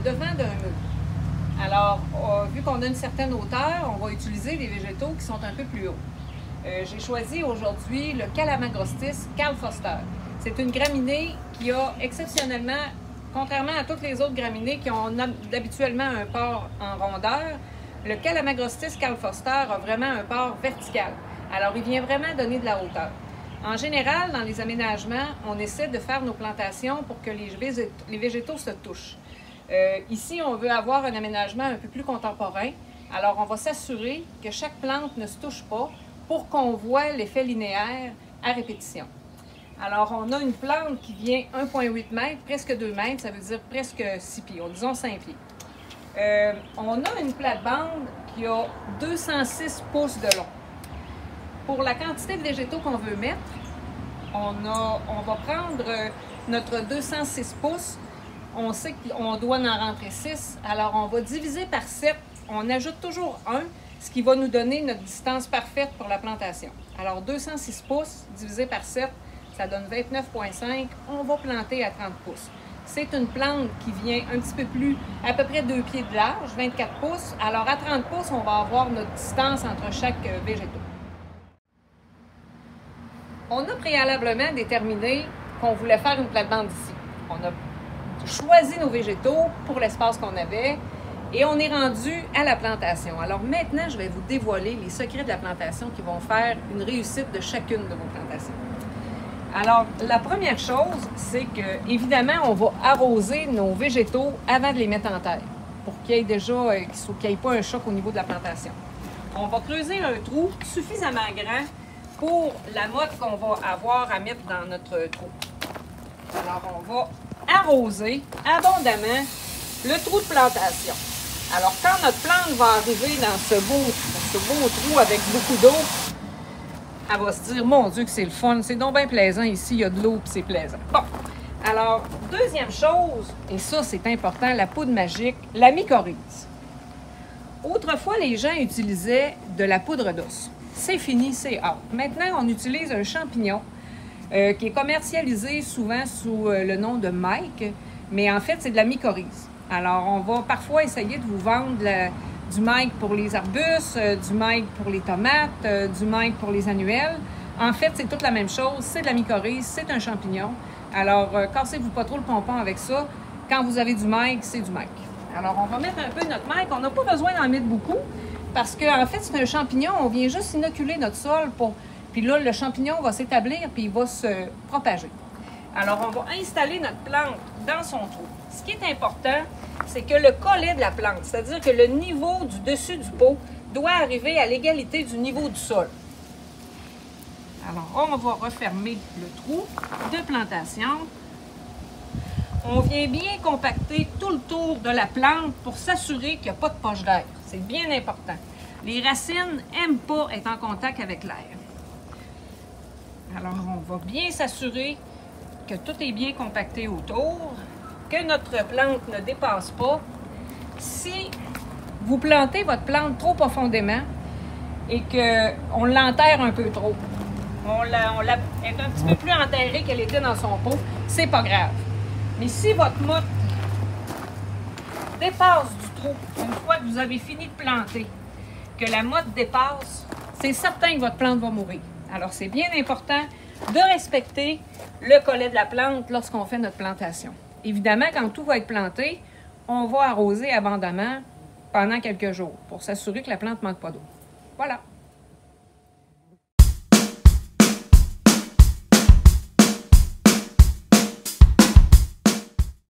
devant d'un mur. Alors, vu qu'on a une certaine hauteur, on va utiliser des végétaux qui sont un peu plus hauts. J'ai choisi aujourd'hui le Calamagrostis Karl Foster. C'est une graminée qui a exceptionnellement, contrairement à toutes les autres graminées qui ont habituellement un port en rondeur, le Calamagrostis Karl Foster a vraiment un port vertical. Alors, il vient vraiment donner de la hauteur. En général, dans les aménagements, on essaie de faire nos plantations pour que les végétaux se touchent. Ici, on veut avoir un aménagement un peu plus contemporain. Alors, on va s'assurer que chaque plante ne se touche pas pour qu'on voit l'effet linéaire à répétition. Alors, on a une plante qui vient 1,8 m, presque 2 mètres, ça veut dire presque 6 pieds, disons 5 pieds. On a une plate-bande qui a 206 pouces de long. Pour la quantité de végétaux qu'on veut mettre, on va prendre notre 206 pouces. On sait qu'on doit en rentrer 6, alors on va diviser par 7. On ajoute toujours 1, ce qui va nous donner notre distance parfaite pour la plantation. Alors 206 pouces divisé par 7, ça donne 29,5. On va planter à 30 pouces. C'est une plante qui vient un petit peu plus, à peu près 2 pieds de large, 24 pouces. Alors à 30 pouces, on va avoir notre distance entre chaque végétaux. On a préalablement déterminé qu'on voulait faire une plate-bande ici. On a choisi nos végétaux pour l'espace qu'on avait et on est rendu à la plantation. Alors maintenant, je vais vous dévoiler les secrets de la plantation qui vont faire une réussite de chacune de vos plantations. Alors, la première chose, c'est que, évidemment, on va arroser nos végétaux avant de les mettre en terre pour qu'il y ait déjà, qu'il n'y ait pas un choc au niveau de la plantation. On va creuser un trou suffisamment grand pour la motte qu'on va avoir à mettre dans notre trou. Alors, on va arroser abondamment le trou de plantation. Alors, quand notre plante va arriver dans ce beau trou avec beaucoup d'eau, elle va se dire, mon Dieu que c'est le fun, c'est donc bien plaisant ici, il y a de l'eau et c'est plaisant. Bon, alors, deuxième chose, et ça c'est important, la poudre magique, la mycorhize. Autrefois, les gens utilisaient de la poudre d'os. C'est fini, c'est out. Maintenant, on utilise un champignon qui est commercialisé souvent sous le nom de Mike, mais en fait, c'est de la mycorhize. Alors, on va parfois essayer de vous vendre du Mike pour les arbustes, du Mike pour les tomates, du Mike pour les annuelles. En fait, c'est toute la même chose. C'est de la mycorhize, c'est un champignon. Alors, cassez-vous pas trop le pompon avec ça. Quand vous avez du Mike, c'est du Mike. Alors, on va mettre un peu notre Mike. On n'a pas besoin d'en mettre beaucoup parce qu'en fait, c'est un champignon. On vient juste inoculer notre sol pour... Puis là, le champignon va s'établir puis il va se propager. Alors, on va installer notre plante dans son trou. Ce qui est important, c'est que le collet de la plante, c'est-à-dire que le niveau du dessus du pot doit arriver à l'égalité du niveau du sol. Alors, on va refermer le trou de plantation. On vient bien compacter tout le tour de la plante pour s'assurer qu'il n'y a pas de poche d'air. C'est bien important. Les racines n'aiment pas être en contact avec l'air. Alors, on va bien s'assurer que tout est bien compacté autour, que notre plante ne dépasse pas. Si vous plantez votre plante trop profondément et qu'on l'enterre un peu trop, elle est un petit peu plus enterrée qu'elle était dans son pot, c'est pas grave. Mais si votre motte dépasse du trou, une fois que vous avez fini de planter, que la motte dépasse, c'est certain que votre plante va mourir. Alors, c'est bien important de respecter le collet de la plante lorsqu'on fait notre plantation. Évidemment, quand tout va être planté, on va arroser abondamment pendant quelques jours pour s'assurer que la plante ne manque pas d'eau. Voilà.